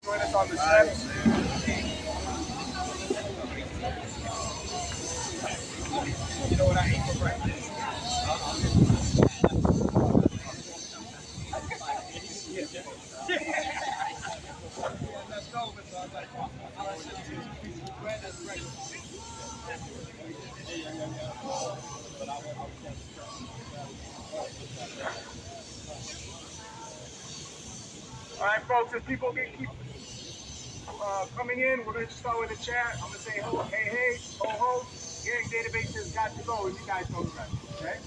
Join us on the set. You know what I ate for breakfast? Left over, so I was like, I'll let you bread as breakfast. All right, folks, as people keep coming in, we're going to start with the chat. I'm going to say, hey, hey, ho, ho. Gang database has got to go, and you guys know the rest, okay?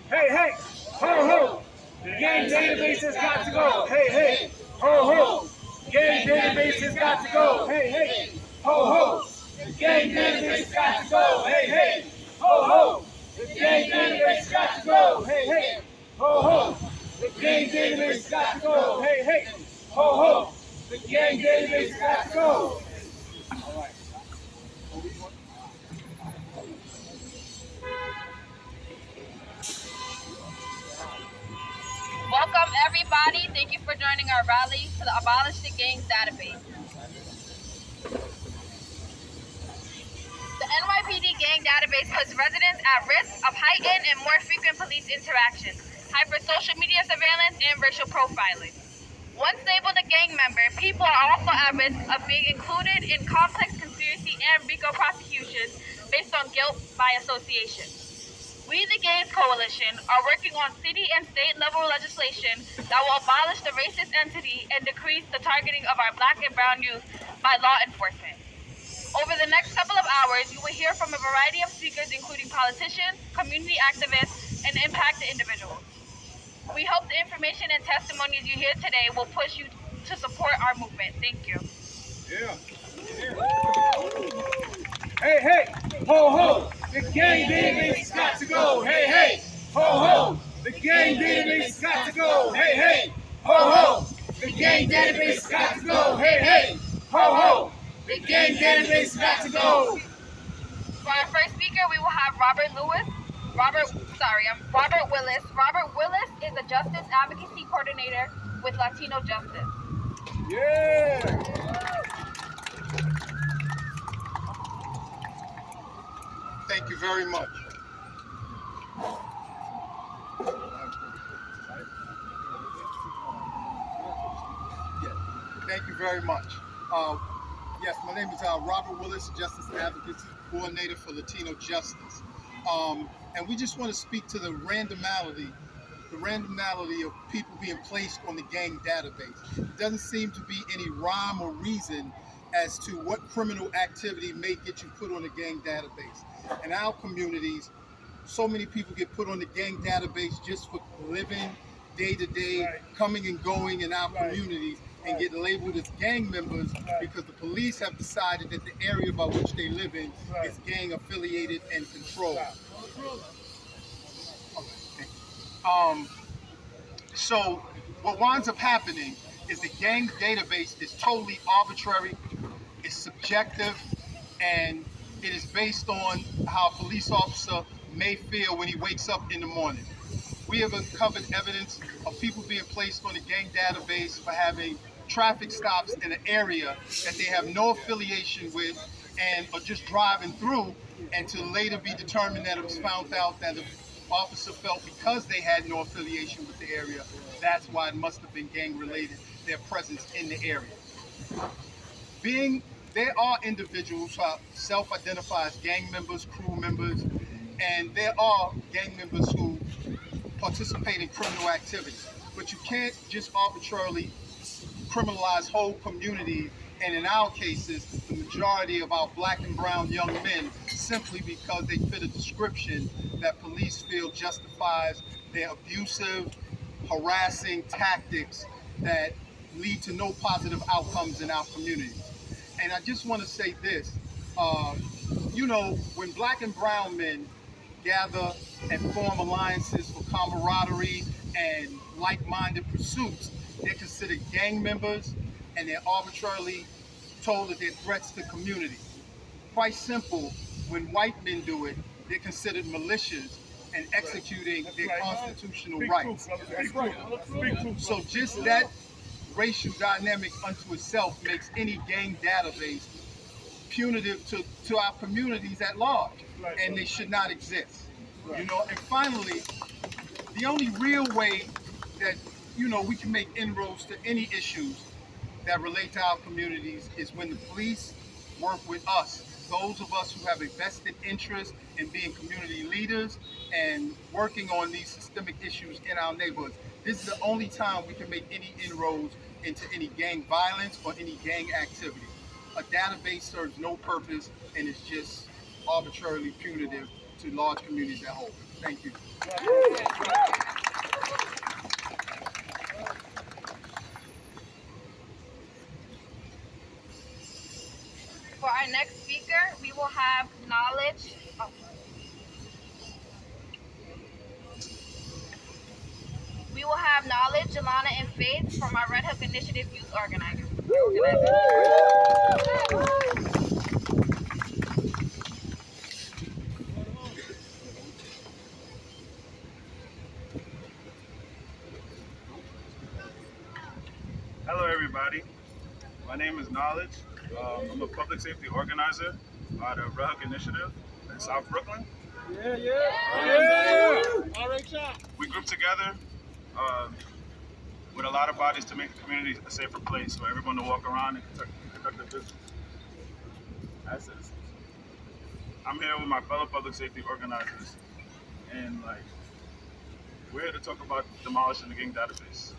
Hey, hey, ho, ho. The gang database has got to go. Hey, hey, ho, ho. Gang database has got to go. Hey, hey, ho, ho. The gang database got to go. Hey, hey, ho, ho. The gang database got to go. Hey, hey, ho, ho. The gang database got to go. Hey, hey, ho, ho. The gang database got to go. All right. Welcome, everybody. Thank you for joining our rally to the Abolish the Gangs database. The NYPD gang database puts residents at risk of heightened and more frequent police interactions, hyper-social media surveillance, and racial profiling. Once labeled a gang member, people are also at risk of being included in complex conspiracy and RICO prosecutions based on guilt by association. We, the Gangs Coalition, are working on city and state level legislation that will abolish the racist entity and decrease the targeting of our Black and brown youth by law enforcement. Over the next couple of hours, you will hear from a variety of speakers, including politicians, community activists, and impacted individuals. We hope the information and testimonies you hear today will push you to support our movement. Thank you. Yeah. Hey, hey, ho, ho. The gang database got to go. Hey, hey, ho, ho. The gang database got to go. Hey, hey, ho, ho. The gang database got to go. Hey, hey, ho, ho. The gang database got to go. For our first speaker, we will have Robert Willis. Robert Willis is a justice advocacy coordinator with Latino Justice. Yeah. Thank you very much. Thank you very much. Yes, my name is Robert Willis, Justice Advocacy Coordinator for Latino Justice. And we just want to speak to the randomness of people being placed on the gang database. It doesn't seem to be any rhyme or reason as to what criminal activity may get you put on the gang database. In our communities, so many people get put on the gang database just for living day to day, coming and going in our communities, and get labeled as gang members because the police have decided that the area by which they live in is gang affiliated and controlled. So what winds up happening is the gang database is totally arbitrary, it's subjective, and it is based on how a police officer may feel when he wakes up in the morning. We have uncovered evidence of people being placed on the gang database for having traffic stops in an area that they have no affiliation with and are just driving through, and to later be determined that it was found out that the officer felt because they had no affiliation with the area, that's why it must have been gang related, their presence in the area. There are individuals who self-identify as gang members, crew members, and there are gang members who participate in criminal activity. But you can't just arbitrarily criminalize whole communities, and in our cases, the majority of our Black and brown young men, simply because they fit a description that police feel justifies their abusive, harassing tactics that lead to no positive outcomes in our communities. And I just want to say this, when Black and brown men gather and form alliances for camaraderie and like-minded pursuits, they're considered gang members, and they're arbitrarily told that they're threats to community. Quite simple, when white men do it, they're considered militias and executing their constitutional rights. So just that racial dynamic unto itself makes any gang database punitive to our communities at large, Right, and bro. they should not exist. Right. You know, and finally, the only real way that we can make inroads to any issues that relate to our communities is when the police work with us, those of us who have a vested interest in being community leaders and working on these systemic issues in our neighborhoods. This is the only time we can make any inroads into any gang violence or any gang activity. A database serves no purpose and is just arbitrarily punitive to large communities at whole. Thank you. For our next speaker, we will have Knowledge. We will have Knowledge, Jelana, and Faith from our Red Hook Initiative Youth Organizers. Hello, everybody. My name is Knowledge. I'm a public safety organizer at the Red Hook Initiative in South Brooklyn. We group together with a lot of bodies to make the community a safer place for everyone to walk around and conduct their business as citizens. I'm here with my fellow public safety organizers, and we're here to talk about demolishing the gang database.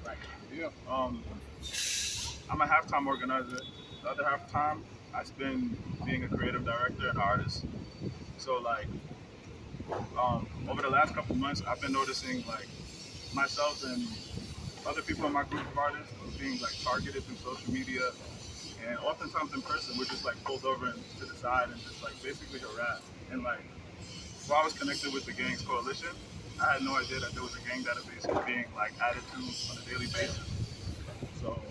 I'm a half-time organizer. The other half-time, I spend being a creative director and artist. So over the last couple months, I've been noticing myself and other people in my group of artists being targeted through social media, and oftentimes in person, we're just pulled over and to the side and just basically harassed. And before I was connected with the Gangs Coalition, I had no idea that there was a gang database being added to on a daily basis. So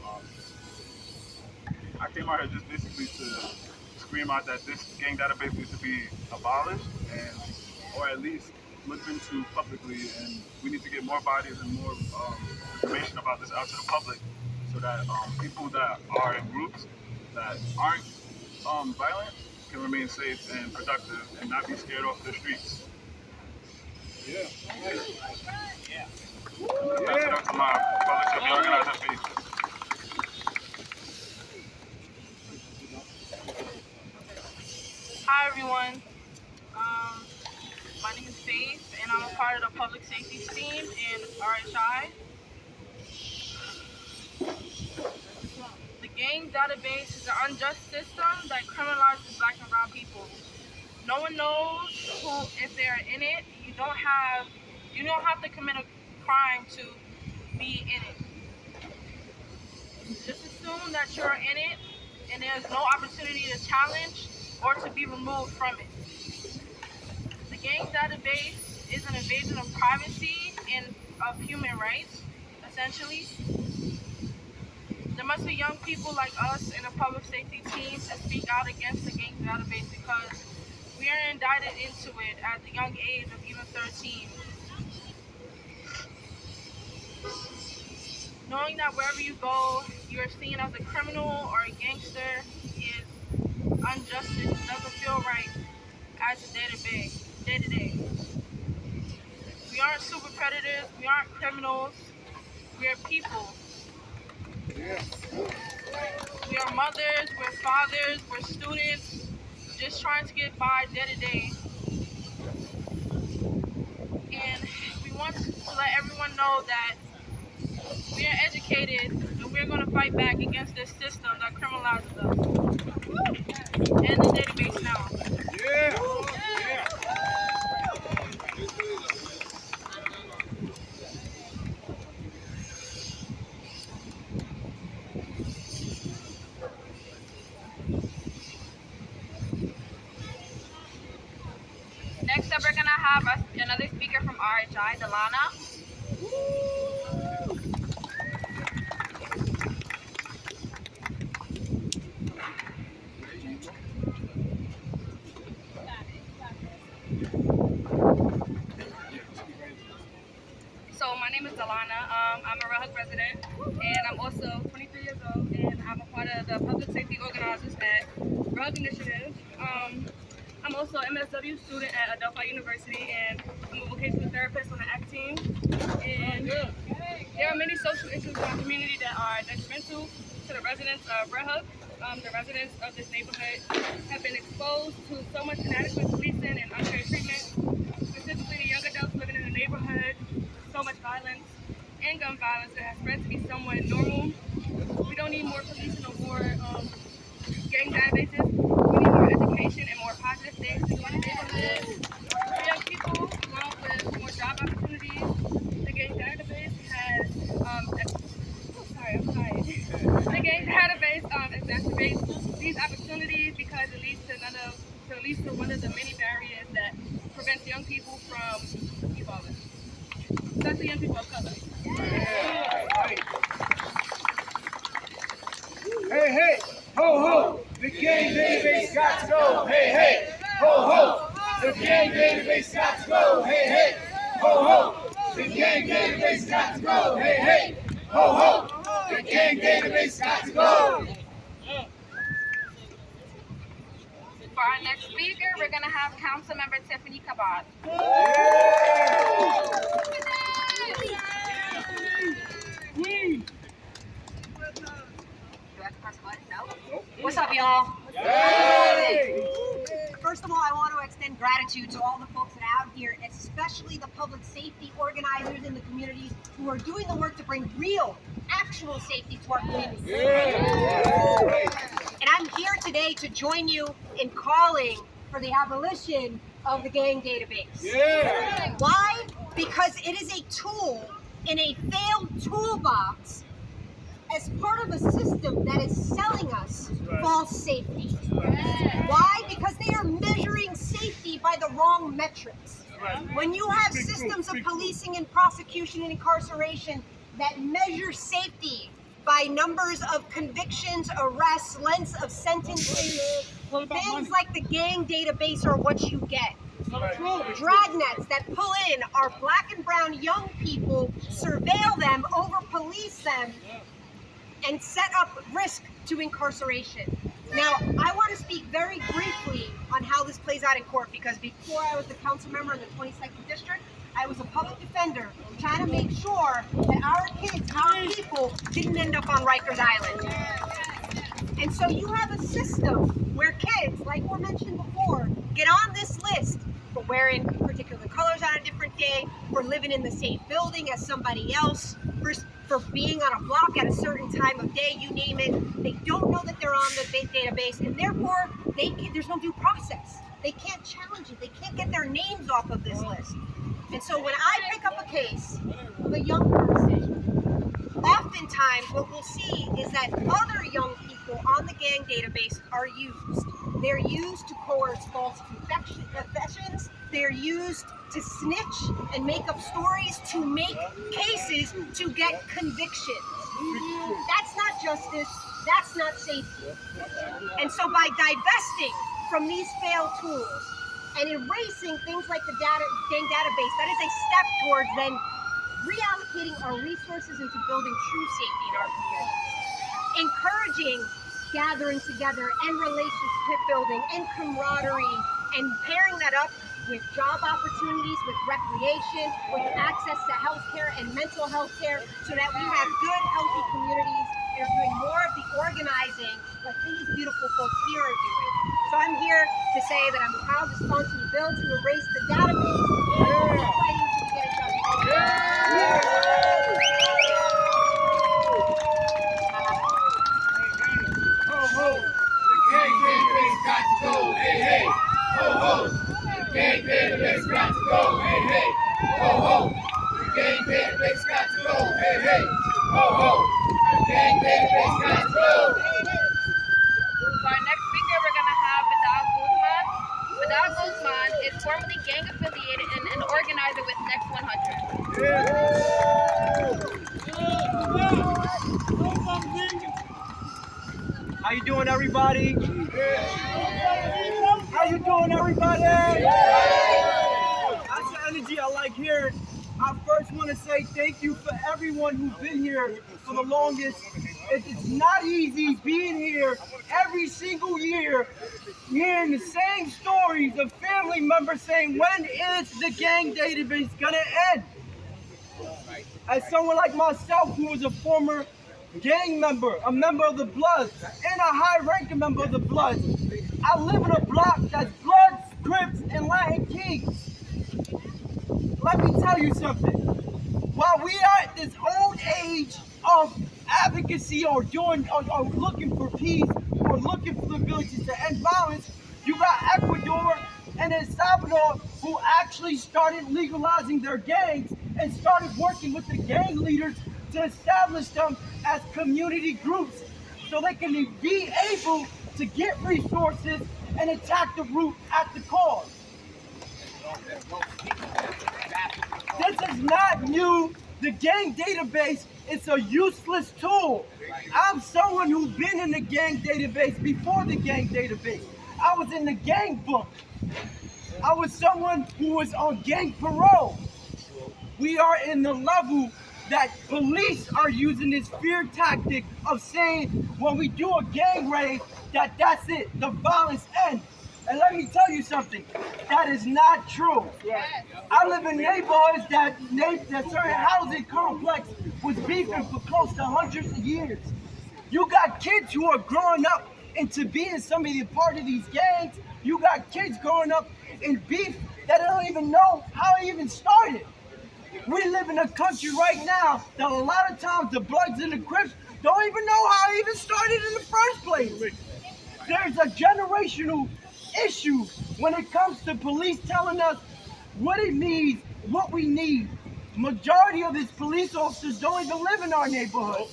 I came out here just basically to scream out that this gang database needs to be abolished, or at least looked into publicly, and we need to get more bodies and more information about this out to the public, so that people that are in groups that aren't violent can remain safe and productive and not be scared off the streets. I'm gonna pass it up to my public safety organizer, Faith. Hi everyone, my name is Faith and I'm a part of the public safety team in RHI. The gang database is an unjust system that criminalizes black and brown people. No one knows who, if they're in it. You don't have to commit a crime to be in it. Just assume that you're in it and there's no opportunity to challenge or to be removed from it. The gang database is an invasion of privacy and of human rights, essentially. There must be young people like us in the public safety team to speak out against the gang database, because we are indicted into it at the young age of even 13. Knowing that wherever you go, you're seen as a criminal or a gangster is injustice. It doesn't feel right as a day-to-day. We aren't super predators, we aren't criminals, we are people. We are mothers, we're fathers, we're students, just trying to get by day-to-day. And we want to let everyone know that we are educated and we're going to fight back against this system that criminalizes us. And the database now. Next up, we're gonna have another speaker from RHI, Delana. So my name is Delana. I'm a Red Hook resident, and I'm also 23 the public safety organizers at Borough Initiative. I'm also an MSW student at Adelphi University, and I'm a vocational therapist on the ACT team. And there are many social issues in our community that are detrimental to the residents of Red Hook. The residents of this neighborhood have been exposed to so much inadequate policing and unfair treatment, specifically the young adults living in the neighborhood, so much violence and gun violence that has spread to be somewhat normal. We don't need more policing or more gang databases. We need more education and more positive things to do in the neighborhood. For young people, along with more job opportunities, the gang database has The gang database exacerbates these opportunities because it leads to one of the many barriers that prevents young people from evolving, especially young people of color. Hey, hey, ho, ho, the gang database got to go. Hey, hey, ho, ho, the gang database got to go. Hey, hey, ho, ho, the gang database got to go. Hey, hey, ho, ho, the gang database got to go. For our next speaker, we're going to have Councilmember Tiffany Kabad. What's up, y'all? Hey! First of all, I want to extend gratitude to all the folks that are out here, especially the public safety organizers in the communities who are doing the work to bring real, actual safety to our communities. And I'm here today to join you in calling for the abolition of the gang database. Why? Because it is a tool in a failed toolbox as part of a system that is selling us false safety. Why? Because they are measuring safety by the wrong metrics. When you have systems of policing and prosecution and incarceration that measure safety by numbers of convictions, arrests, lengths of sentences, things like the gang database are what you get. Dragnets that pull in our black and brown young people, surveil them, over-police them, and set up risk to incarceration. Now, I want to speak very briefly on how this plays out in court, because before I was the council member in the 22nd District, I was a public defender trying to make sure that our kids, our people, didn't end up on Rikers Island. And so you have a system where kids, like were mentioned before, get on this list for wearing particular colors on a different day, for living in the same building as somebody else, for being on a block at a certain time of day, you name it. They don't know that they're on the database, and therefore there's no due process. They can't challenge it. They can't get their names off of this list. And so when I pick up a case of a young person, oftentimes what we'll see is that other young people on the gang database are used. They're used to coerce false confessions. They're used to snitch and make up stories to make cases to get convictions. That's not justice. That's not safety. And so by divesting from these failed tools and erasing things like the gang database, that is a step towards then reallocating our resources into building true safety in our communities. Encouraging gathering together and relationship building and camaraderie, and pairing that up with job opportunities, with recreation, with access to healthcare and mental health care, so that we have good, healthy communities and are doing more of the organizing like these beautiful folks here are doing. So I'm here to say that I'm proud to sponsor the bill to erase the database. And we'll keep fighting until we get it done. Gang database got to go, hey, hey, ho, ho. The gang database got to go, hey, hey, ho, ho. The gang database got to go, hey, hey, ho, ho. The gang database got to go. For our next speaker, we're going to have Vidal Guzman. Vidal Guzman is formerly gang affiliated and an organizer with Next 100. How you doing, everybody? How you doing, everybody? That's the energy I like hearing. I first want to say thank you for everyone who's been here for the longest. It's not easy being here every single year, hearing the same stories of family members saying, when is the gang database gonna end? As someone like myself who was a former gang member, a member of the Bloods, and a high-ranking member of the Bloods, I live in a block that's Bloods, Crips, and Latin Kings. Let me tell you something. While we are at this old age of advocacy or looking for peace or looking for the ability to end violence, you got Ecuador and El Salvador who actually started legalizing their gangs and started working with the gang leaders to establish them as community groups so they can be able to get resources and attack the root at the cause. This is not new. The gang database is a useless tool. I'm someone who's been in the gang database before the gang database. I was in the gang book. I was someone who was on gang parole. We are in the level that police are using this fear tactic of saying when we do a gang raid, that's it, the violence ends. And let me tell you something, that is not true. I live in neighborhoods that certain housing complex was beefing for close to hundreds of years. You got kids who are growing up into being somebody part of these gangs. You got kids growing up in beef that don't even know how it even started. We live in a country right now that a lot of times the Bloods and the Crips don't even know how it even started in the first place. There's a generational issue when it comes to police telling us what it means, what we need. Majority of these police officers don't even live in our neighborhood.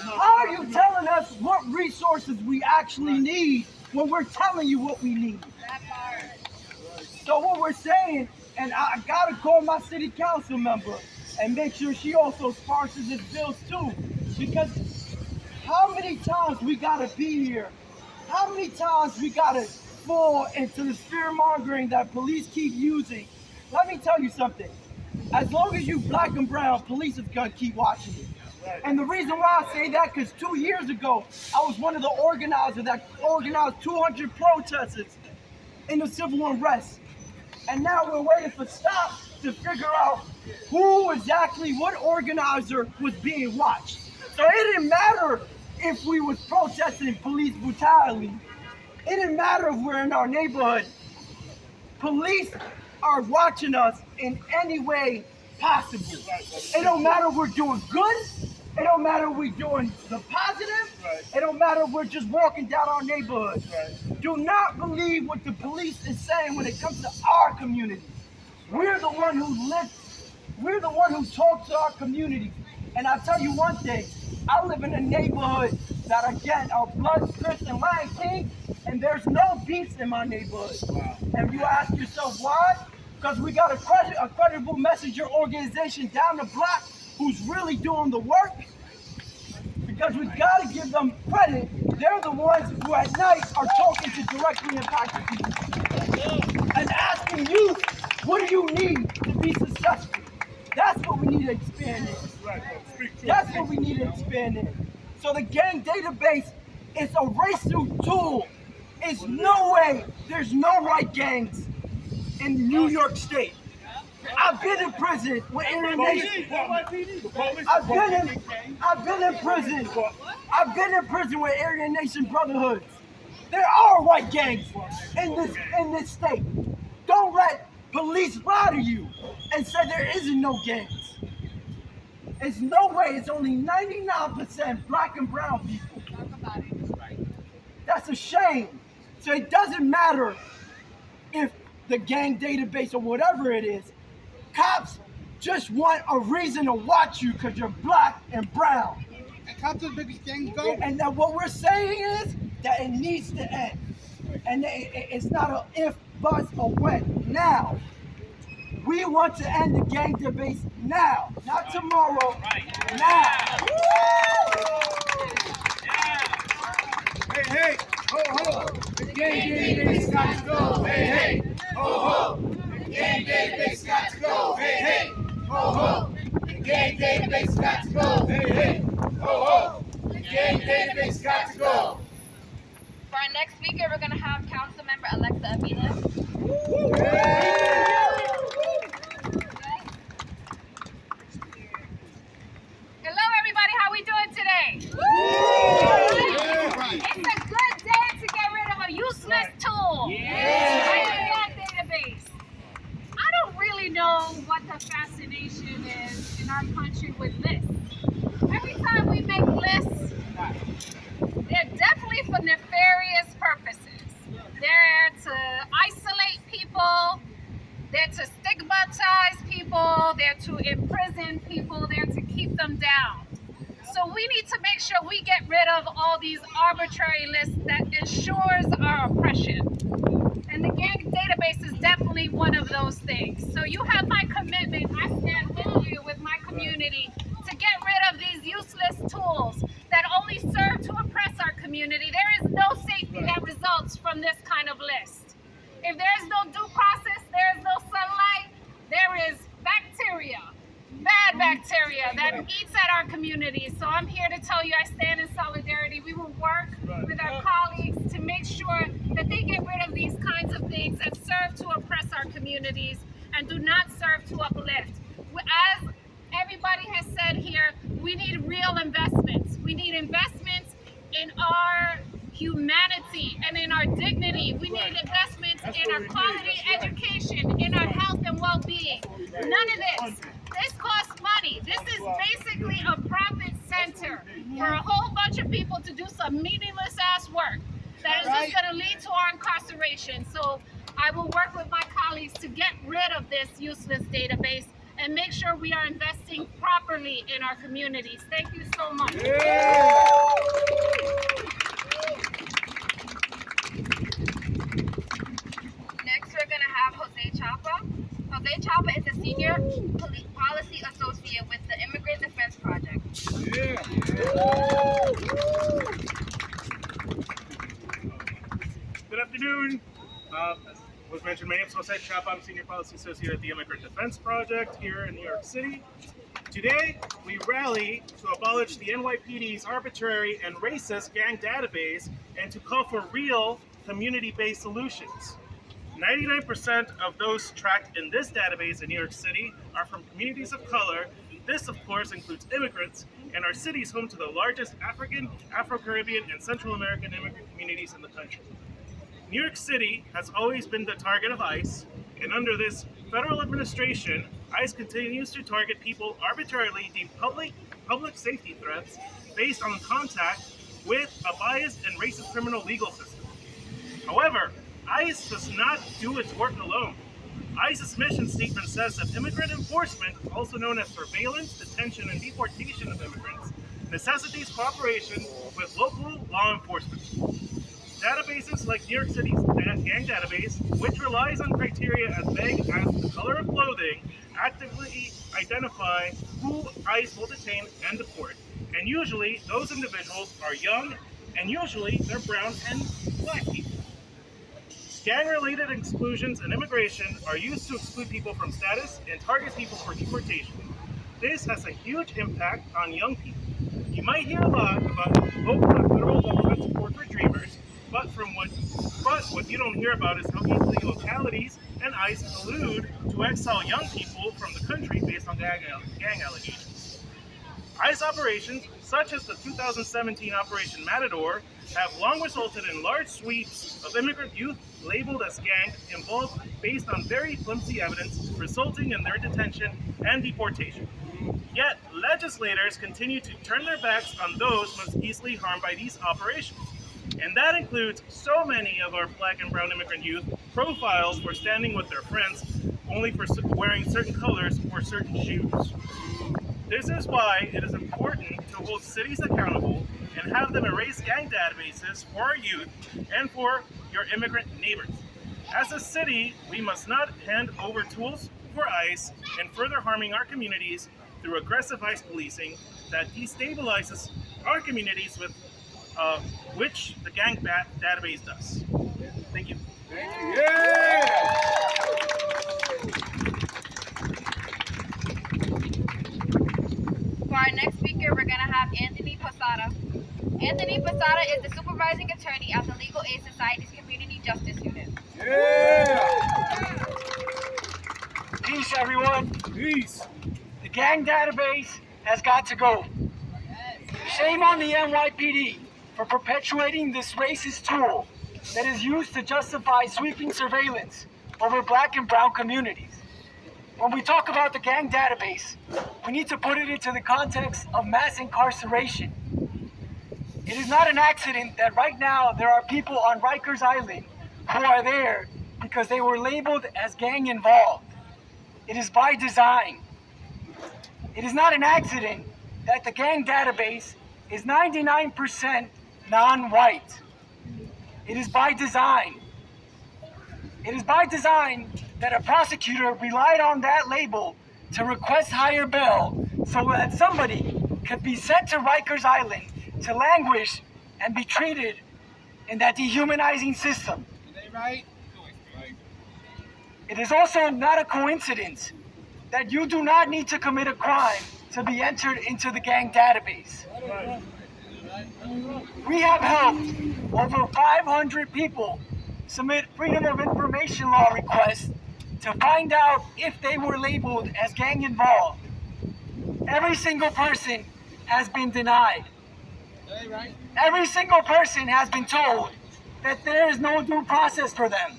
How are you telling us what resources we actually need when we're telling you what we need? So what we're saying, and I gotta call my city council member and make sure she also sponsors this bills too, because how many times we gotta be here? How many times we gotta fall into the fear mongering that police keep using? Let me tell you something. As long as you black and brown, police is gonna keep watching you. And the reason why I say that, because 2 years ago, I was one of the organizers that organized 200 protesters in the civil unrest. And now we're waiting for stops to figure out who exactly, what organizer was being watched. So it didn't matter if we was protesting police brutality. It didn't matter if we're in our neighborhood. Police are watching us in any way possible. It don't matter if we're doing good. It don't matter if we're doing the positive. It don't matter if we're just walking down our neighborhood. Do not believe what the police is saying when it comes to our community. We're the one who live. We're the one who talk to our community. And I'll tell you one thing. I live in a neighborhood that, again, are Bloods, Crips, and Lion King, and there's no beefs in my neighborhood. And you ask yourself why? Because we got a credible messenger organization down the block who's really doing the work. Because we got to give them credit. They're the ones who at night are talking to directly impacted people and asking you, what do you need to be successful? That's what we need to expand in. That's what we need to expand in. So the gang database is a racial tool. It's no way there's no right gangs in New York State. I've been in prison with Aryan Nation. I've been in prison. I've been in prison with Aryan Nation Brotherhoods. There are white gangs in this state. Don't let police lie to you and say there isn't no gangs. It's no way. It's only 99% black and brown people. That's a shame. So it doesn't matter if the gang database or whatever it is. Cops just want a reason to watch you because you're black and brown. And cops are the biggest gangs go. And then what we're saying is that it needs to end. And it's not a if, but, or when. Now. We want to end the gang database now. Not tomorrow. Now. Hey, hey, ho, ho. The gang database got to go. Hey, hey, ho, ho. The gang database got to go. Hey, hey, ho, ho. The gang database got to go. Hey, hey, gang database got to go. For our next speaker, we're going to have Councilmember Alexa Aviles. Hello, everybody. How we doing today? It's a good day to get rid of a useless tool. Like the gang database. I don't really know what the fascination is in our country with lists. Every time we make lists, they're definitely for nefarious purposes. They're to isolate people, they're to stigmatize people, they're to imprison people, they're to keep them down. So we need to make sure we get rid of all these arbitrary lists that ensures our oppression. And the gang database is definitely one of those things. So you have my commitment. I stand with you, with my community, to get rid of these useless tools that only serve to oppress our community. There is no safety that results from this kind of list. If there is no due process, there is no sunlight, there is bacteria, bad bacteria that eats at our community. So I'm here to tell you I stand in solidarity. We will work with our colleagues to make sure that they get rid of these kinds of things that serve to oppress our communities and do not serve to uplift. As everybody has said here, we need real investments. We need investments in our humanity and in our dignity. We need investments in our quality education, in our health and well-being. None of this. This costs money. This is basically a profit center for a whole bunch of people to do some meaningless ass work that is just going to lead to our incarceration. So I will work with my colleagues to get rid of this useless database and make sure we are investing properly in our communities. Thank you so much. Next, we're going to have Jose Chapa. Jose Chapa is a senior policy associate with the Immigrant Defense Project. Good afternoon. As was mentioned, my name is Jose Chapa. I'm Senior Policy Associate at the Immigrant Defense Project here in New York City. Today, we rally to abolish the NYPD's arbitrary and racist gang database and to call for real community-based solutions. 99% of those tracked in this database in New York City are from communities of color. This, of course, includes immigrants, and our city is home to the largest African, Afro-Caribbean, and Central American immigrant communities in the country. New York City has always been the target of ICE, and under this federal administration, ICE continues to target people arbitrarily deemed public safety threats based on contact with a biased and racist criminal legal system. However, ICE does not do its work alone. ICE's mission statement says that immigrant enforcement, also known as surveillance, detention, and deportation of immigrants, necessitates cooperation with local law enforcement. Databases like New York City's gang database, which relies on criteria as vague as the color of clothing, actively identify who ICE will detain and deport. And usually, those individuals are young, and usually they're brown and black people. Gang-related exclusions and immigration are used to exclude people from status and target people for deportation. This has a huge impact on young people. You might hear a lot about local and federal government support for Dreamers, but what you don't hear about is how easily localities and ICE collude to exile young people from the country based on gang allegations. ICE operations, such as the 2017 Operation Matador, have long resulted in large sweeps of immigrant youth labeled as gang involved based on very flimsy evidence, resulting in their detention and deportation. Yet, legislators continue to turn their backs on those most easily harmed by these operations. And that includes so many of our black and brown immigrant youth profiled for standing with their friends only for wearing certain colors or certain shoes. This is why it is important to hold cities accountable and have them erase gang databases for our youth and for your immigrant neighbors. As a city, we must not hand over tools for ICE and further harming our communities through aggressive ICE policing that destabilizes our communities with which the gang database does. Thank you. For our next speaker, we're going to have Anthony Posada. Anthony Posada is the supervising attorney at the Legal Aid Society's Community Justice Unit. Peace, everyone. Peace. The gang database has got to go. Shame on the NYPD for perpetuating this racist tool that is used to justify sweeping surveillance over black and brown communities. When we talk about the gang database, we need to put it into the context of mass incarceration. It is not an accident that right now there are people on Rikers Island who are there because they were labeled as gang involved. It is by design. It is not an accident that the gang database is 99% non-white. It is by design. It is by design that a prosecutor relied on that label to request higher bail so that somebody could be sent to Rikers Island to languish and be treated in that dehumanizing system. Right? It is also not a coincidence that you do not need to commit a crime to be entered into the gang database. We have helped over 500 people submit Freedom of Information Law requests to find out if they were labeled as gang involved. Every single person has been denied. Every single person has been told that there is no due process for them,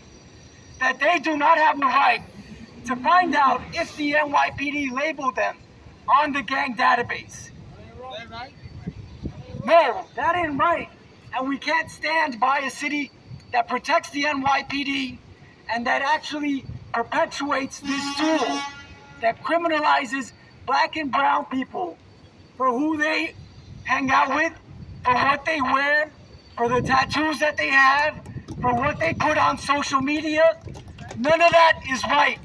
that they do not have the right to find out if the NYPD labeled them on the gang database. No, that ain't right. And we can't stand by a city that protects the NYPD and that actually perpetuates this tool that criminalizes black and brown people for who they hang out with, for what they wear, for the tattoos that they have, for what they put on social media. None of that is right.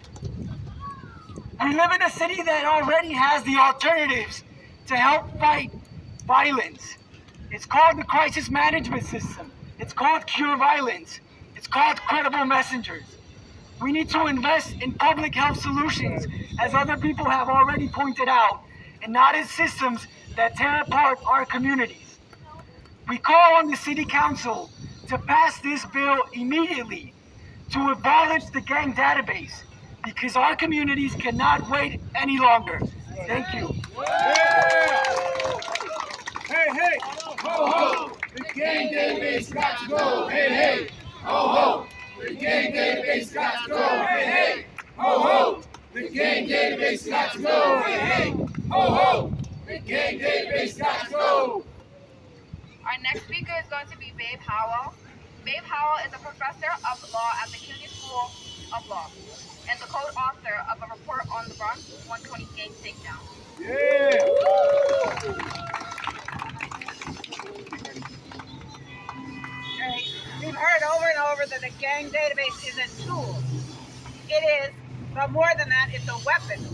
We live in a city that already has the alternatives to help fight violence. It's called the Crisis Management System. It's called Cure Violence. It's called Credible Messengers. We need to invest in public health solutions, as other people have already pointed out, and not in systems that tear apart our communities. We call on the City Council to pass this bill immediately to abolish the gang database, because our communities cannot wait any longer. Thank you. Hey, hey, ho, ho, the gang database got to go. Hey, hey, ho, ho, the gang database got to go. Hey, hey, ho, ho, the gang database got to go. Hey, hey, ho, ho, the gang database got to go. Our next speaker is going to be Babe Howell. Babe Howell is a professor of law at the CUNY School of Law and the co-author of a report on the Bronx 120 gang takedown. Yeah. Right. We've heard over and over that the gang database is a tool. It is, but more than that, it's a weapon.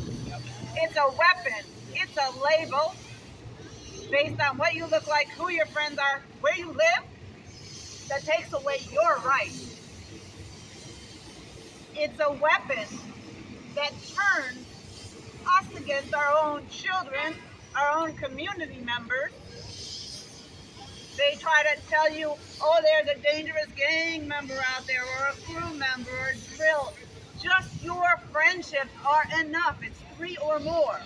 It's a weapon. It's a label based on what you look like, who your friends are, where you live, that takes away your rights. It's a weapon that turns us against our own children, our own community members. They try to tell you, oh, there's a dangerous gang member out there, or a crew member, or a drill. Just your friendships are enough. It's 3 or more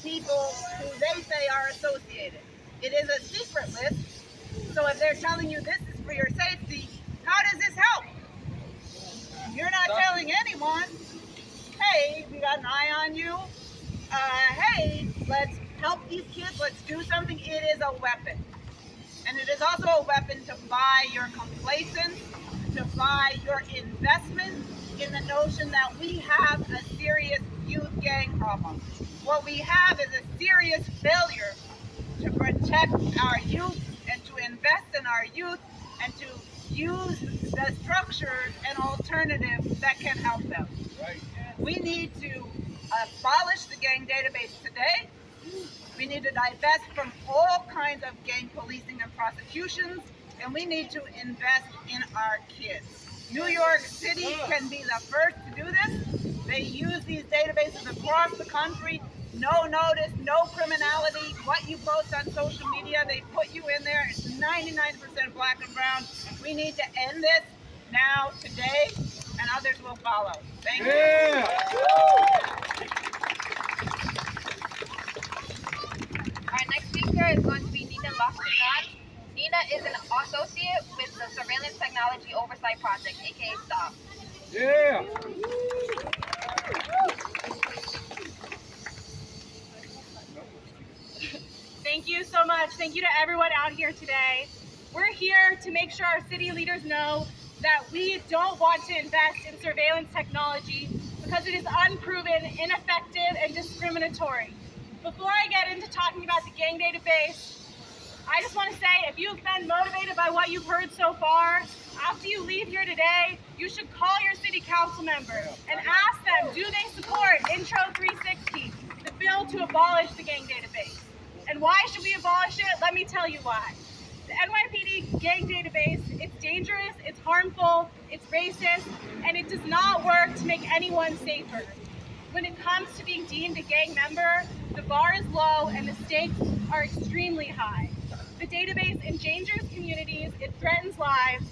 people who they say are associated. It is a secret list, so if they're telling you this is for your safety, how does this help? You're not telling anyone, hey, we got an eye on you. Hey, let's help these kids, let's do something. It is a weapon. And it is also a weapon to buy your complacence, to buy your investment in the notion that we have a serious youth gang problem. What we have is a serious failure to protect our youth and to invest in our youth and to use the structures and alternatives that can help them. Right. We need to abolish the gang database today. We need to divest from all kinds of gang policing and prosecutions, and we need to invest in our kids. New York City can be the first to do this. They use these databases across the country no notice, no criminality. What you post on social media, they put you in there. It's 99% black and brown. We need to end this now, today, and others will follow. Thank you. Our next speaker is going to be Nina Lofton. Nina is an associate with the Surveillance Technology Oversight Project, aka STOP. Yeah. Thank you so much. Thank you to everyone out here today. We're here to make sure our city leaders know that we don't want to invest in surveillance technology because it is unproven, ineffective, and discriminatory. Before I get into talking about the gang database, I just want to say, if you've been motivated by what you've heard so far, after you leave here today, you should call your city council member and ask them, do they support Intro 360, the bill to abolish the gang database? And why should we abolish it? Let me tell you why. The NYPD gang database, it's dangerous, it's harmful, it's racist, and it does not work to make anyone safer. When it comes to being deemed a gang member, the bar is low and the stakes are extremely high. The database endangers communities, it threatens lives.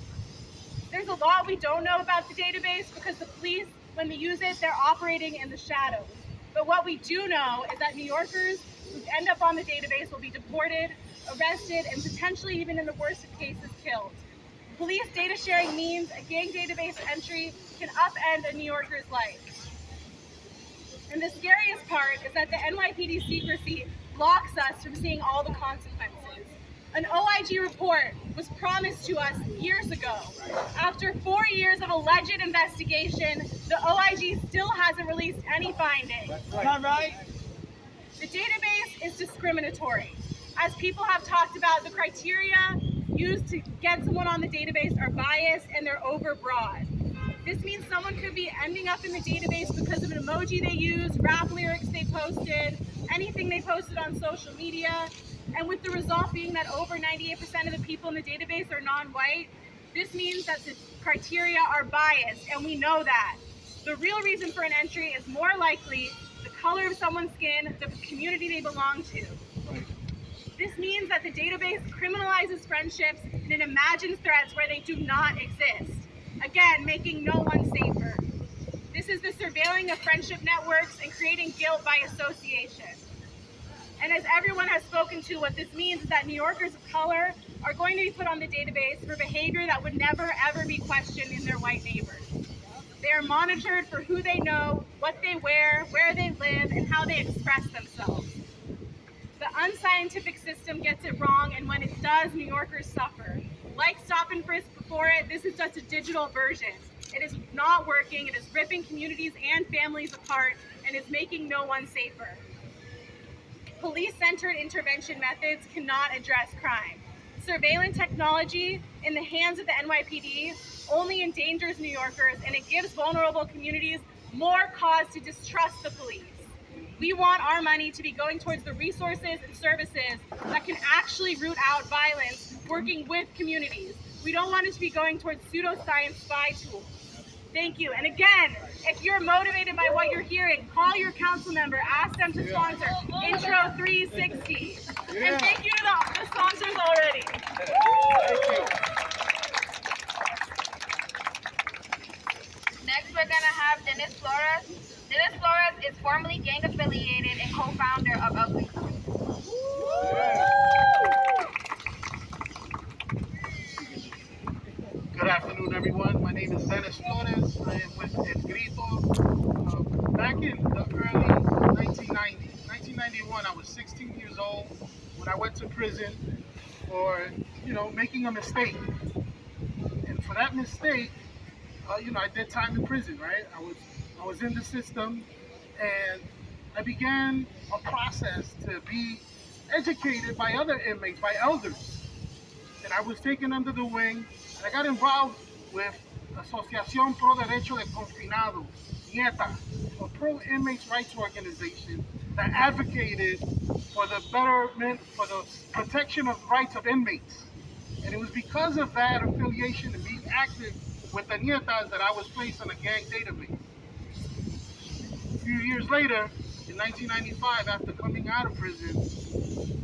There's a lot we don't know about the database because the police, when they use it, they're operating in the shadows. But what we do know is that New Yorkers who end up on the database will be deported, arrested, and potentially even in the worst of cases, killed. Police data sharing means a gang database entry can upend a New Yorker's life. And the scariest part is that the NYPD secrecy blocks us from seeing all the consequences. An OIG report was promised to us years ago. After 4 years of alleged investigation, the OIG still hasn't released any findings. Is that right? The database is discriminatory. As people have talked about, the criteria used to get someone on the database are biased and they're overbroad. This means someone could be ending up in the database because of an emoji they used, rap lyrics they posted, anything they posted on social media. And with the result being that over 98% of the people in the database are non-white, this means that the criteria are biased, and we know that. The real reason for an entry is more likely the color of someone's skin, the community they belong to. This means that the database criminalizes friendships and it imagines threats where they do not exist. Again, making no one safer. This is the surveilling of friendship networks and creating guilt by association. And as everyone has spoken to, what this means is that New Yorkers of color are going to be put on the database for behavior that would never ever be questioned in their white neighbors. They are monitored for who they know, what they wear, where they live, and how they express themselves. The unscientific system gets it wrong, and when it does, New Yorkers suffer. Like Stop and Frisk before it, this is just a digital version. It is not working, it is ripping communities and families apart, and is making no one safer. Police-centered intervention methods cannot address crime. Surveillance technology in the hands of the NYPD only endangers New Yorkers, and it gives vulnerable communities more cause to distrust the police. We want our money to be going towards the resources and services that can actually root out violence, working with communities. We don't want it to be going towards pseudoscience spy tools. Thank you. And again, if you're motivated by what you're hearing, call your council member, ask them to sponsor Intro 360. And thank you to the sponsors already. Thank you. Next, we're gonna have Dennis Flores. Dennis Flores is formerly gang affiliated and co-founder of Ugly. Good afternoon, everyone. My name is Dennis Flores. I am with El Grito. Back in the early 1991, I was 16 years old when I went to prison for, making a mistake. And for that mistake, I did time in prison, right? I was in the system, and I began a process to be educated by other inmates, by elders. And I was taken under the wing, and I got involved with Asociación Pro Derecho de Confinados, NIETA, a pro-inmates rights organization that advocated for the betterment, for the protection of rights of inmates. And it was because of that affiliation and being active with the NIETAs that I was placed on a gang database. A few years later, in 1995, after coming out of prison,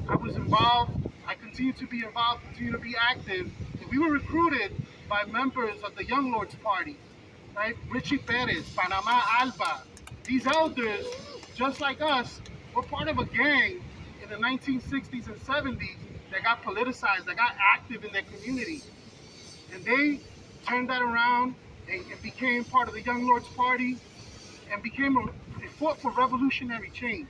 I was involved. I continue to be involved, continue to be active. And we were recruited by members of the Young Lords Party, right? Richie Perez, Panama Alba. These elders, just like us, were part of a gang in the 1960s and 70s that got politicized, that got active in their community. And they turned that around and became part of the Young Lords Party and they fought for revolutionary change.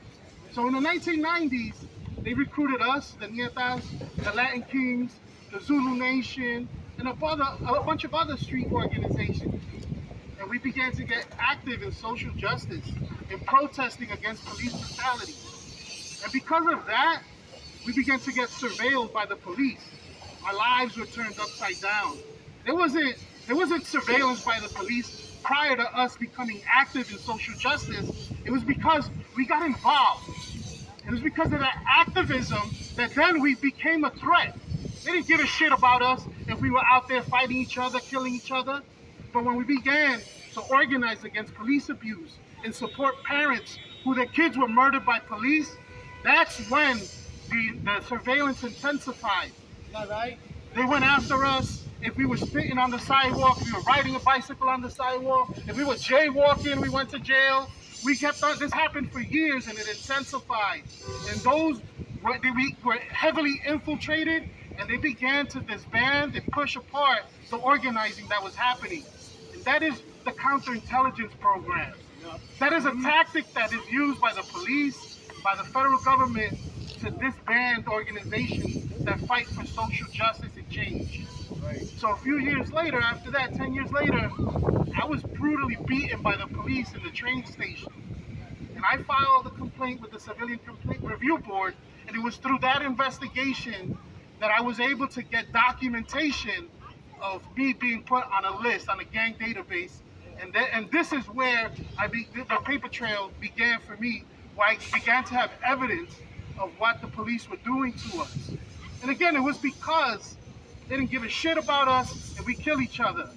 So in the 1990s, they recruited us, the Nietas, the Latin Kings, the Zulu Nation, and a bunch of other street organizations. And we began to get active in social justice and protesting against police brutality. And because of that, we began to get surveilled by the police. Our lives were turned upside down. There wasn't surveillance by the police prior to us becoming active in social justice. It was because we got involved. It was because of that activism that then we became a threat. They didn't give a shit about us if we were out there fighting each other, killing each other. But when we began to organize against police abuse and support parents who their kids were murdered by police, that's when the surveillance intensified. Is that right? They went after us. If we were spitting on the sidewalk, if we were riding a bicycle on the sidewalk, if we were jaywalking, we went to jail. We kept on, this happened for years and it intensified. And those were heavily infiltrated and they began to disband and push apart the organizing that was happening. And that is the counterintelligence program. That is a tactic that is used by the police, by the federal government to disband organizations that fight for social justice and change. Right. So a few years later, after that, 10 years later, I was brutally beaten by the police in the train station. And I filed a complaint with the Civilian Complaint Review Board, and it was through that investigation that I was able to get documentation of me being put on a list, on a gang database. And this is where the paper trail began for me, where I began to have evidence of what the police were doing to us. And again, it was because they didn't give a shit about us and we kill each other.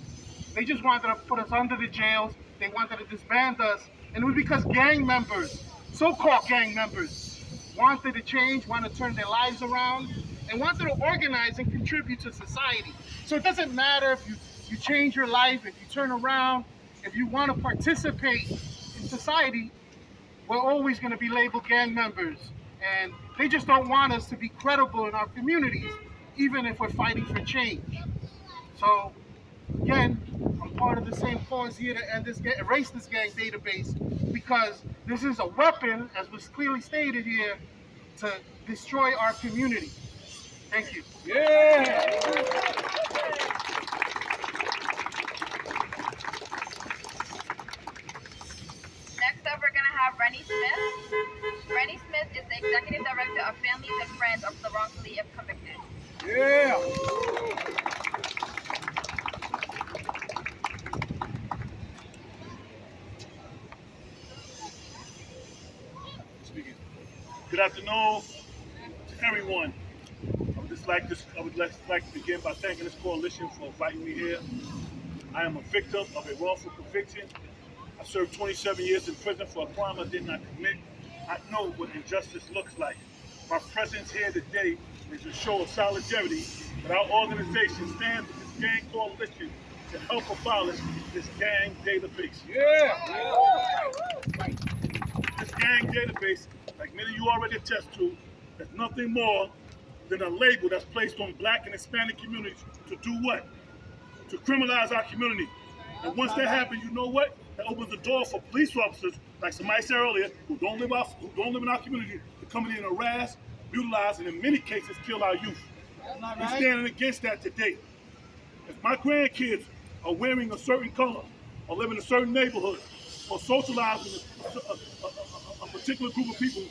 They just wanted to put us under the jails. They wanted to disband us. And it was because gang members, so-called gang members, wanted to change, wanted to turn their lives around, and wanted to organize and contribute to society. So it doesn't matter if you change your life, if you turn around, if you want to participate in society, we're always going to be labeled gang members. And they just don't want us to be credible in our communities, even if we're fighting for change. So, again, I'm part of the same cause here to end erase this gang database, because this is a weapon, as was clearly stated here, to destroy our community. Thank you. Yeah! Next up, we're going to have Rennie Smith. Rennie Smith is the Executive Director of Families and Friends of the Wrongfully If Convicted. Yeah! Speaking. Good afternoon to everyone. I would like to begin by thanking this coalition for inviting me here. I am a victim of a wrongful conviction. I served 27 years in prison for a crime I did not commit. I know what injustice looks like. My presence here today is a show of solidarity that our organization stands with this gang coalition to help abolish this gang database. Yeah! This gang database, like many of you already attest to, is nothing more than a label that's placed on Black and Hispanic communities to do what? To criminalize our community. And once that happens, you know what? That opens the door for police officers, like somebody said earlier, who don't live in our community, to come in and harass, brutalize, and in many cases kill our youth. We're standing against that today. If my grandkids are wearing a certain color, or live in a certain neighborhood, or socializing a particular group of people,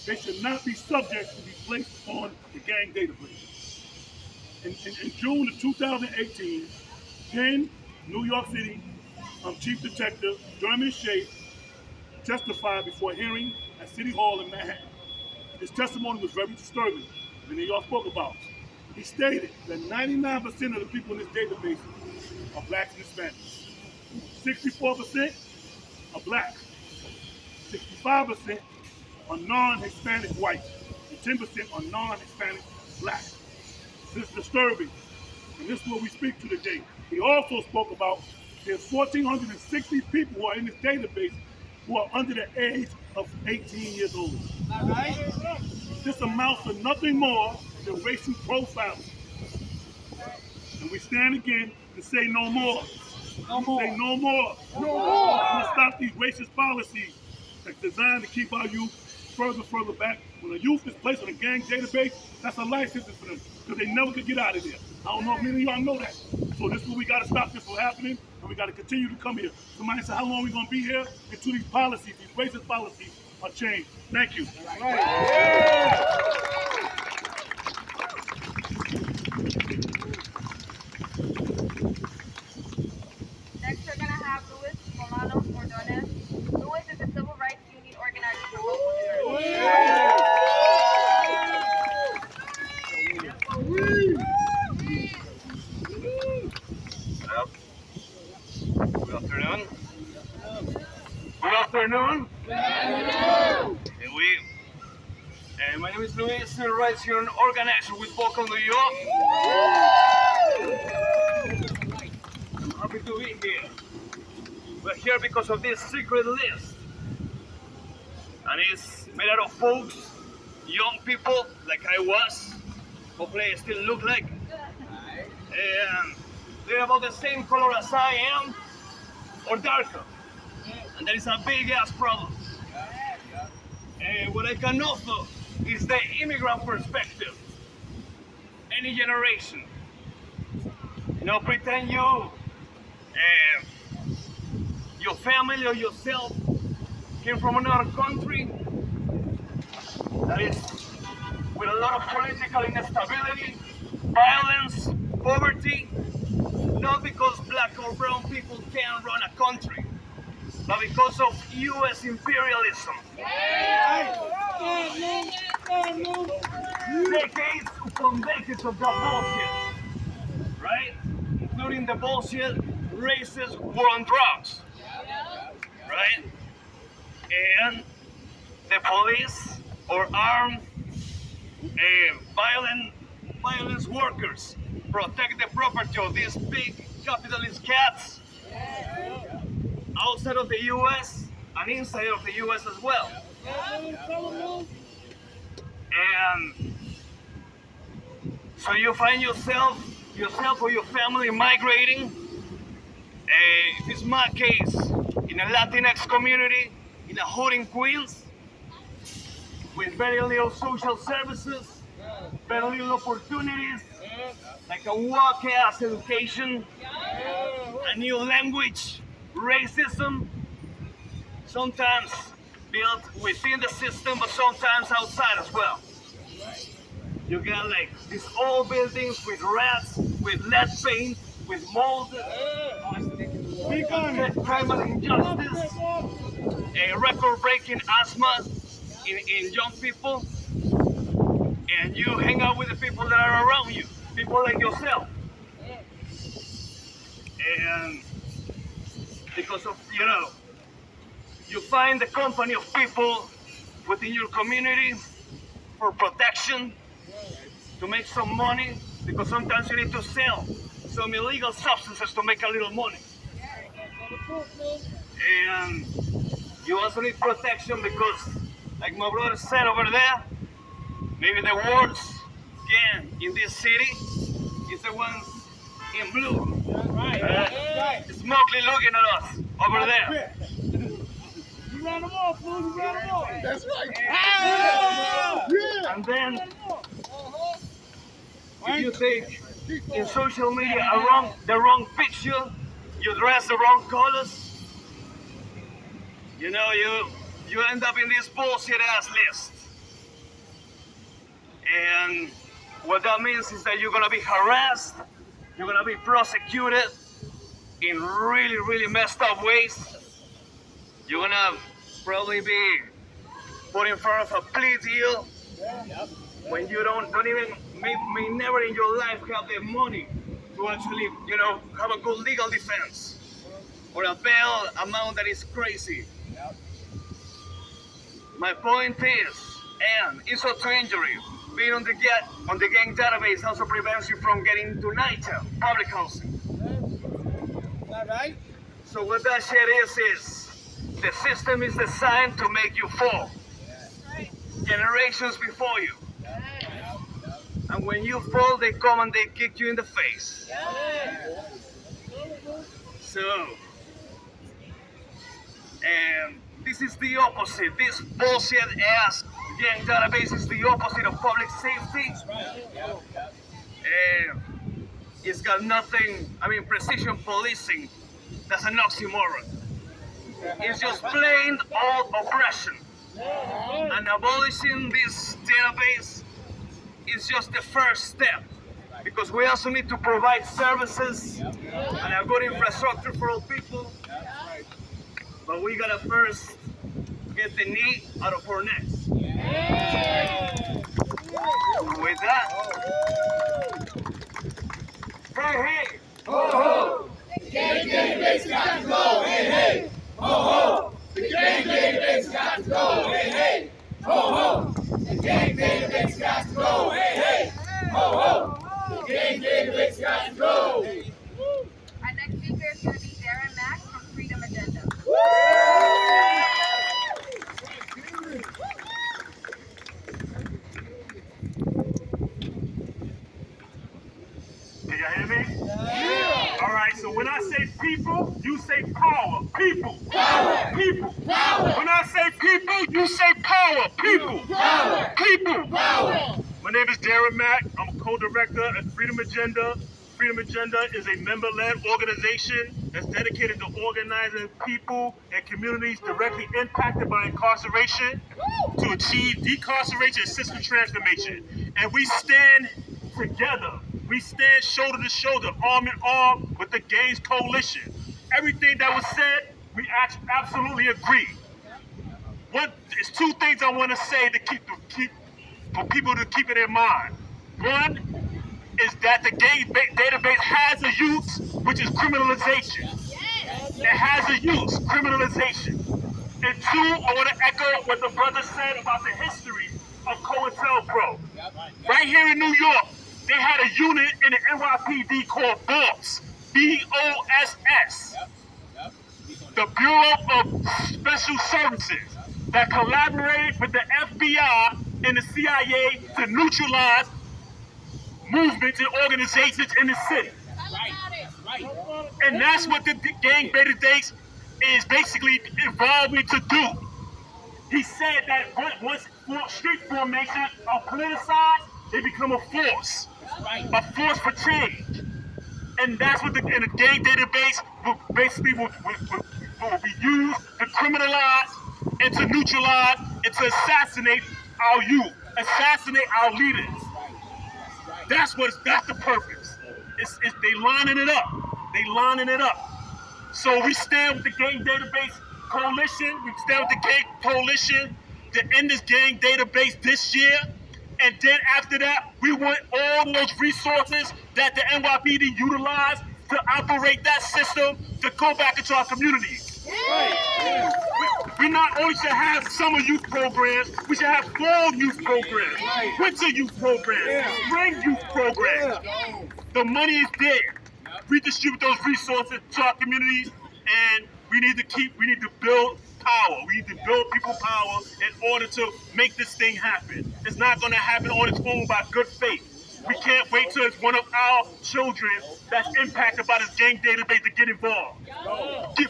they should not be subject to be placed on the gang database. In June of 2018, then New York City Chief Detective Dermot Shea testified before a hearing at City Hall in Manhattan. His testimony was very disturbing, many of y'all spoke about. He stated that 99% of the people in this database are Blacks and Hispanics. 64% are Black. 65% are non-Hispanic white and 10% are non-Hispanic black. This is disturbing, and this is what we speak to today. He also spoke about there's 1,460 people who are in this database who are under the age of 18 years old. This amounts to nothing more than racial profiling. And we stand again and say no more. No more. Say no more. No more. We must stop these racist policies that's designed to keep our youth further back. When a youth is placed on a gang database, that's a life sentence for them because they never could get out of there. I don't know if many of y'all know that. So this is what we got to stop this from happening, and we got to continue to come here. Somebody said, how long are we going to be here until these policies, these racist policies are changed? Thank you. Next, we're gonna have Luis Molano Ordonez. Luis is a civil rights union organizer for local New York. Good afternoon. Good afternoon. And my name is Luis, civil rights union organizer with Vocal New York. I'm happy to be here. We're here because of this secret list. And it's made out of folks, young people like I was, hopefully I still look like. And they're about the same color as I am, or darker. And that is a big ass problem. And what I can offer is the immigrant perspective. Any generation. No pretend your family or yourself came from another country that is with a lot of political instability, violence, poverty, not because black or brown people can't run a country, but because of U.S. imperialism. Decades upon decades of that bullshit, right? Including the bullshit racist war on drugs, right? And the police or armed violence workers protect the property of these big capitalist cats outside of the U.S. and inside of the U.S. as well. And so you find yourself or your family migrating, if it's my case, in a Latinx community, in a hood in Queens, with very little social services, very little opportunities, like a walk-ass education, a new language, racism, sometimes built within the system, but sometimes outside as well. You got like these old buildings with rats, with lead paint, with mold, crime and injustice, a record-breaking asthma in young people, and you hang out with the people that are around you, people like yourself. And because of, you find the company of people within your community for protection, to make some money, because sometimes you need to sell some illegal substances to make a little money. And you also need protection because, like my brother said over there, maybe the worst gang in this city is the ones in blue. Smartly looking at us over there. You ran them off, fool. You ran them off. That's right. And then, if you take in social media the wrong picture, you dress the wrong colors, you end up in this bullshit ass list. And what that means is that you're gonna be harassed, you're gonna be prosecuted in really, really messed up ways. You're gonna probably be put in front of a plea deal when you don't even, may never in your life have the money to actually, have a good legal defense or a bail amount that is crazy. My point is, and insult to injury, being on the gang database also prevents you from getting into NICHA, public housing. Right? So what that shit is the system is designed to make you fall. Generations before you. And when you fall, they come and they kick you in the face. So, this is the opposite. This bullshit ass gang database is the opposite of public safety. It's got nothing, precision policing, that's an oxymoron. It's just plain old oppression. And abolishing this database is just the first step. Because we also need to provide services and a good infrastructure for all people. But we gotta first get the knee out of our necks. With that, hey, hey, ho, ho. The gang database got to go, hey, hey, ho, ho. The gang database got to go, hey, hey, ho, ho. The gang database got to go, hey, hey, ho, ho. The gang database got to go. Our next speaker is going to be Darren Mack from Freedom Agenda. Can y'all hear me? Yeah. All right, so when I say people, you say power. People. Power. People. Power. When I say people, you say power. People. Power. People. Power. My name is Darren Mack. I'm a co-director at Freedom Agenda. Freedom Agenda is a member-led organization that's dedicated to organizing people and communities directly impacted by incarceration to achieve decarceration and system transformation. And we stand together. We stand shoulder to shoulder, arm in arm with the Gangs Coalition. Everything that was said, we absolutely agree. There's two things I want to say to keep for people to keep it in mind. One is that the gang database has a use, which is criminalization. It has a use, criminalization. And two, I want to echo what the brother said about the history of COINTELPRO. Right here in New York, they had a unit in the NYPD called BOSS, B-O-S-S, the Bureau of Special Services, that collaborated with the FBI and the CIA to neutralize movements and organizations in the city. And that's what the gang database is basically evolving to do. He said that once street formations are politicized, they become a force for change. And that's what the gang database will be used to criminalize and to neutralize and to assassinate our youth, assassinate our leaders. That's the purpose. They lining it up. They lining it up. So we stand with the Gang Database Coalition. We stand with the Gang Coalition to end this gang database this year. And then after that, we want all those resources that the NYPD utilized to operate that system to go back into our communities. Right. We not only should have summer youth programs, we should have fall youth programs, winter youth programs, spring youth programs. The money is there. Redistribute those resources to our communities, and we need to build power. We need to build people power in order to make this thing happen. It's not going to happen on its own by good faith. We can't wait till it's one of our children that's impacted by this gang database to get involved.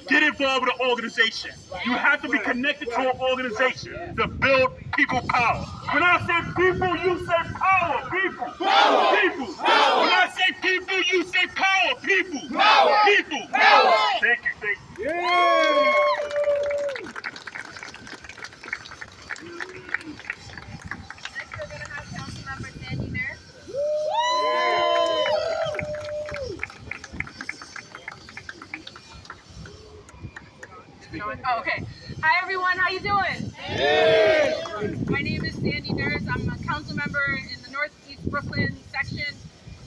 Get involved with an organization. You have to be connected to an organization to build people power. When I say people, you say power. People. Power. People. Power. When I say people, you say power. People. Power. People. Power. Thank you. Thank you. Yeah. Oh, okay. Hi everyone, how you doing? Hey. My name is Sandy Nurse. I'm a council member in the Northeast Brooklyn section.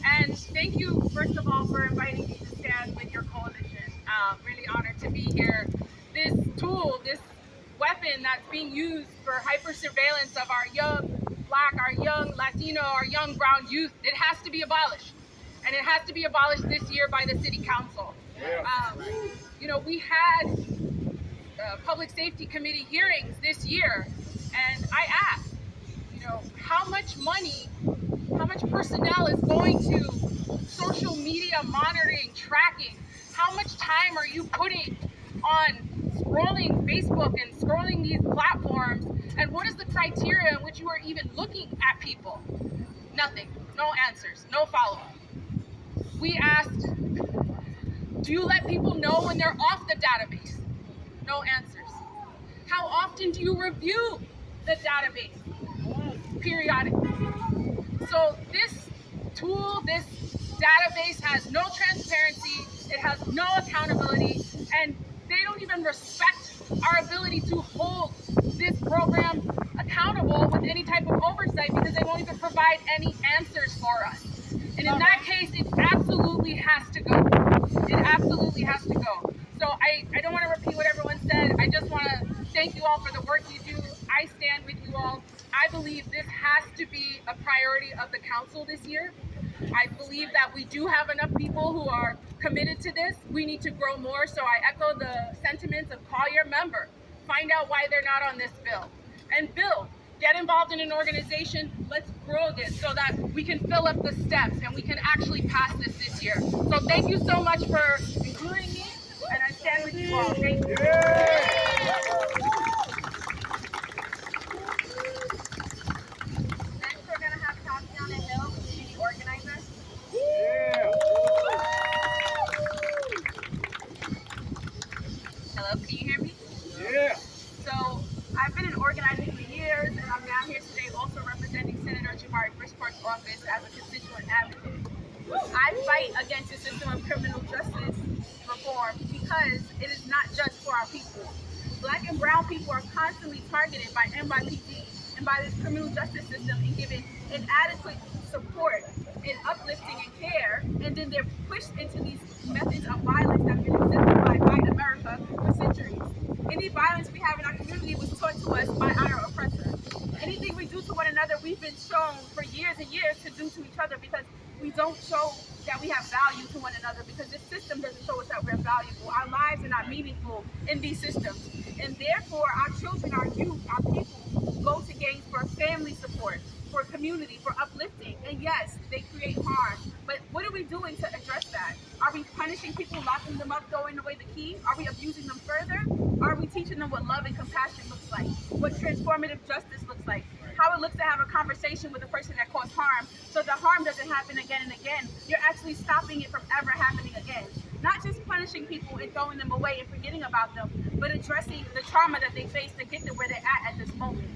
And thank you, first of all, for inviting me to stand with your coalition. Really honored to be here. This tool, this weapon weapon that's being used for hyper surveillance of our young Black, our young Latino, our young brown youth. It has to be abolished. And it has to be abolished this year by the city council. You know, we had public safety committee hearings this year, and I asked, you know, how much money, how much personnel is going to social media monitoring, tracking? How much time are you putting on scrolling Facebook and scrolling these platforms? And what is the criteria in which you are even looking at people? Nothing, no answers, no follow-up. We asked, do you let people know when they're off the database? No answers. How often do you review the database? Periodically. So this tool, this database has no transparency, it has no accountability, and they don't even respect our ability to hold this program accountable with any type of oversight because they won't even provide any answers for us. And in that case, it absolutely has to go. It absolutely has to go. So I don't want to repeat what everyone said. I just want to thank you all for the work you do. I stand with you all. I believe this has to be a priority of the council this year. I believe that we do have enough people who are committed to this. We need to grow more. So I echo the sentiments of call your member. Find out why they're not on this bill. And Bill, get involved in an organization. Let's grow this so that we can fill up the steps and we can actually pass this year. So thank you so much for including me, and I stand with you all. Thank you. Next, we're going to have Tatiana Hill, community organizer. Hello, can you hear me? Yeah. So I've been in organizing for years, and I'm down here today also representing Senator Jamari Briscoe's office as a constituent advocate. I fight against the system of criminal justice reform because it is not just for our people. Black and brown people are constantly targeted by NYPD and by this criminal justice system and given inadequate support in uplifting and care, and then they're pushed into these methods of violence that have been exemplified by America for centuries. Any violence we have in our community was taught to us by our oppressors. Anything we do to one another, we've been shown for years and years to do to each other because we don't show that we have value to one another, because this system doesn't show us that we're valuable. Our lives are not meaningful in these systems. And therefore, our children, our youth, our people go to gangs for family support, for community, for uplifting. And yes, they create harm. But what are we doing to address that? Are we punishing people, locking them up, throwing away the key? Are we abusing them further? Are we teaching them what love and compassion looks like? What transformative justice looks like? How it looks to have a conversation with a person that caused harm so the harm doesn't happen again and again. You're actually stopping it from ever happening again. Not just punishing people and throwing them away and forgetting about them, but addressing the trauma that they face to get to where they're at this moment.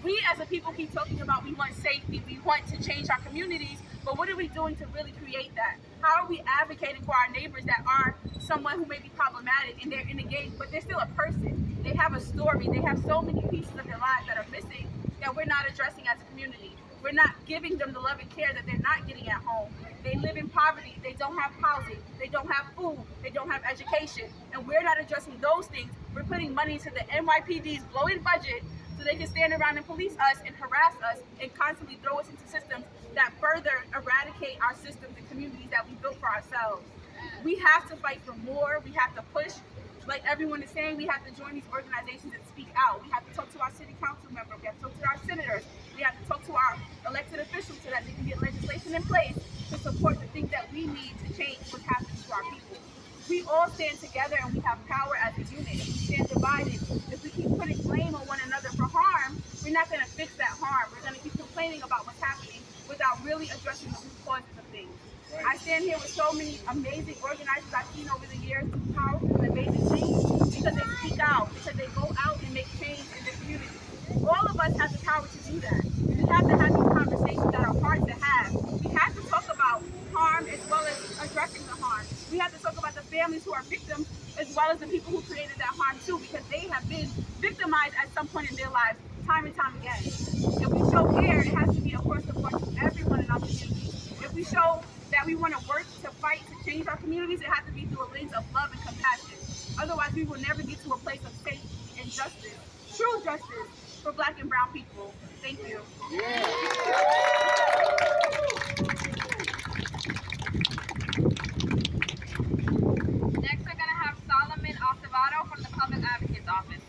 We as a people keep talking about we want safety, we want to change our communities, but what are we doing to really create that? How are we advocating for our neighbors that are someone who may be problematic and they're in the game, but they're still a person? They have a story, they have so many pieces of their lives that are missing that we're not addressing as a community. We're not giving them the love and care that they're not getting at home. They live in poverty, they don't have housing, they don't have food, they don't have education, and we're not addressing those things. We're putting money into the NYPD's blowing budget so they can stand around and police us and harass us and constantly throw us into systems that further eradicate our systems and communities that we built for ourselves. We have to fight for more. We have to push. Like everyone is saying, we have to join these organizations and speak out. We have to talk to our city council members. We have to talk to our senators. We have to talk to our elected officials so that they can get legislation in place to support the things that we need to change what's happening to our people. We all stand together and we have power as a unit. If we stand divided, if we keep putting blame on one another for harm, we're not going to fix that harm. We're going to keep complaining about what's happening without really addressing the root causes of things. Right. I stand here with so many amazing organizers I've seen over the years do powerful and amazing things because they speak out, because they go out and make change in the community. All of us have the power to do that. We have to have these conversations that are hard to have. We have to talk about harm as well as addressing the harm. We have to talk about the families who are victims as well as the people who created that harm too, because they have been victimized at some point in their lives, time and time again. If we show care, it has to be across the board to everyone in our community. If we show that we want to work to fight to change our communities, it has to be through a lens of love and compassion. Otherwise, we will never get to a place of safety and justice. true justice for Black and brown people. Thank you. Next, we're gonna have Solomon Acevedo from the Public Advocate's Office.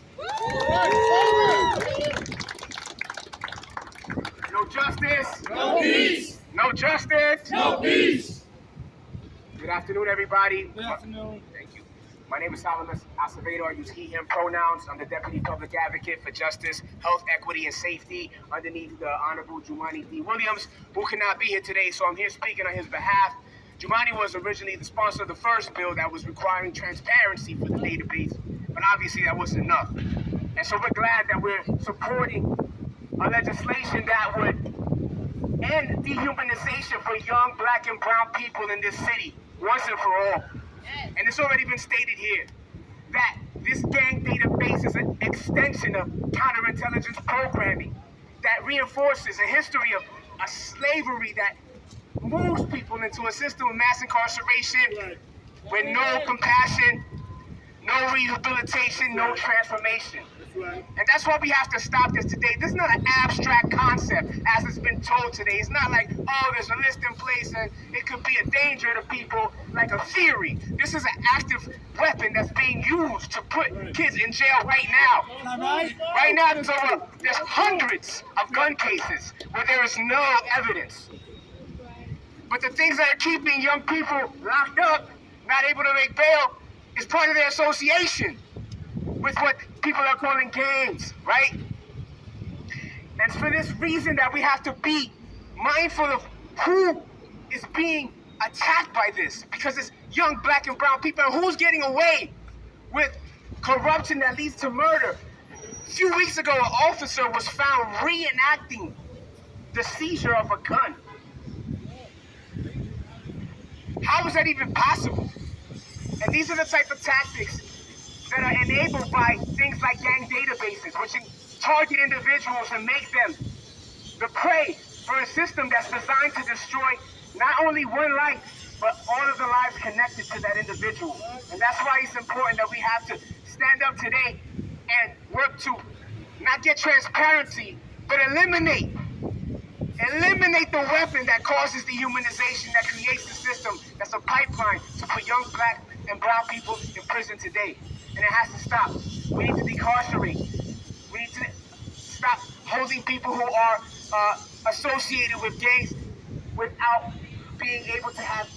No justice. No peace. No justice. No peace. Good afternoon, everybody. Good afternoon. Thank you. My name is Solomon Acevedo. I use he, him pronouns. I'm the Deputy Public Advocate for Justice, Health, Equity, and Safety underneath the Honorable Jumani D. Williams, who cannot be here today, so I'm here speaking on his behalf. Jumani was originally the sponsor of the first bill that was requiring transparency for the database, but obviously that wasn't enough. And so we're glad that we're supporting a legislation that would end dehumanization for young Black and brown people in this city, once and for all. And it's already been stated here that this gang database is an extension of counterintelligence programming that reinforces a history of a slavery that moves people into a system of mass incarceration with no compassion, no rehabilitation, no transformation. And that's why we have to stop this today. This is not an abstract concept as it's been told today. It's not like, oh, there's a list in place and it could be a danger to people, like a theory. This is an active weapon that's being used to put kids in jail right now. Right now, there's hundreds of gun cases where there is no evidence. But the things that are keeping young people locked up, not able to make bail, is part of their association with what people are calling gangs, right? And it's for this reason that we have to be mindful of who is being attacked by this, because it's young Black and brown people, and who's getting away with corruption that leads to murder. A few weeks ago, an officer was found reenacting the seizure of a gun. How is that even possible? And these are the type of tactics that are enabled by things like gang databases, which target individuals and make them the prey for a system that's designed to destroy not only one life, but all of the lives connected to that individual. And that's why it's important that we have to stand up today and work to not get transparency, but eliminate the weapon that causes dehumanization, that creates the system that's a pipeline to put young Black and brown people in prison today. And it has to stop. We need to decarcerate. We need to stop holding people who are associated with gangs without being able to have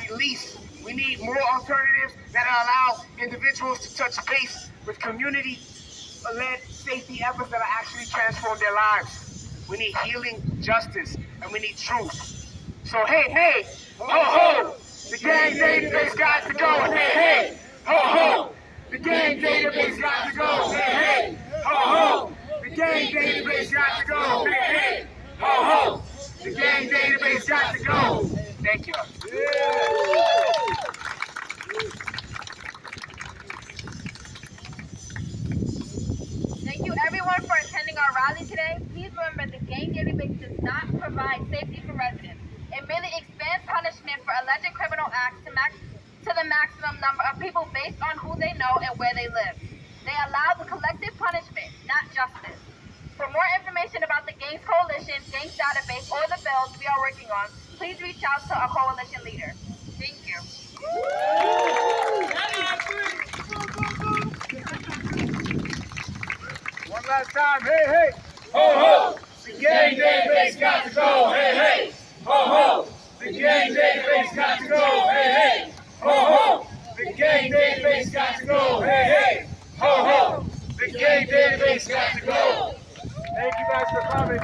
release. We need more alternatives that allow individuals to touch base with community-led safety efforts that actually transform their lives. We need healing, justice, and we need truth. So hey, ho ho, the gang database got to go. Hey, ho ho, the gang database got to go. Hey, ho ho, the gang database got to go. Hey, ho ho, the gang database got to go. Thank you. Thank you everyone for attending our rally today. Please remember the gang database does not provide safety for residents. It merely expands punishment for alleged criminal acts to the maximum number of people based on who they know and where they live. They allow the collective punishment, not justice. For more information about the Gangs Coalition, Gangs Database, or the bills we are working on, please reach out to a coalition leader. Thank you. One last time, hey, Ho ho! The gang database got to go. Hey, ho ho! The gang database got to go. Hey, ho ho! The gang database got to go. Hey, ho ho! The gang database got to go. Thank you guys for coming.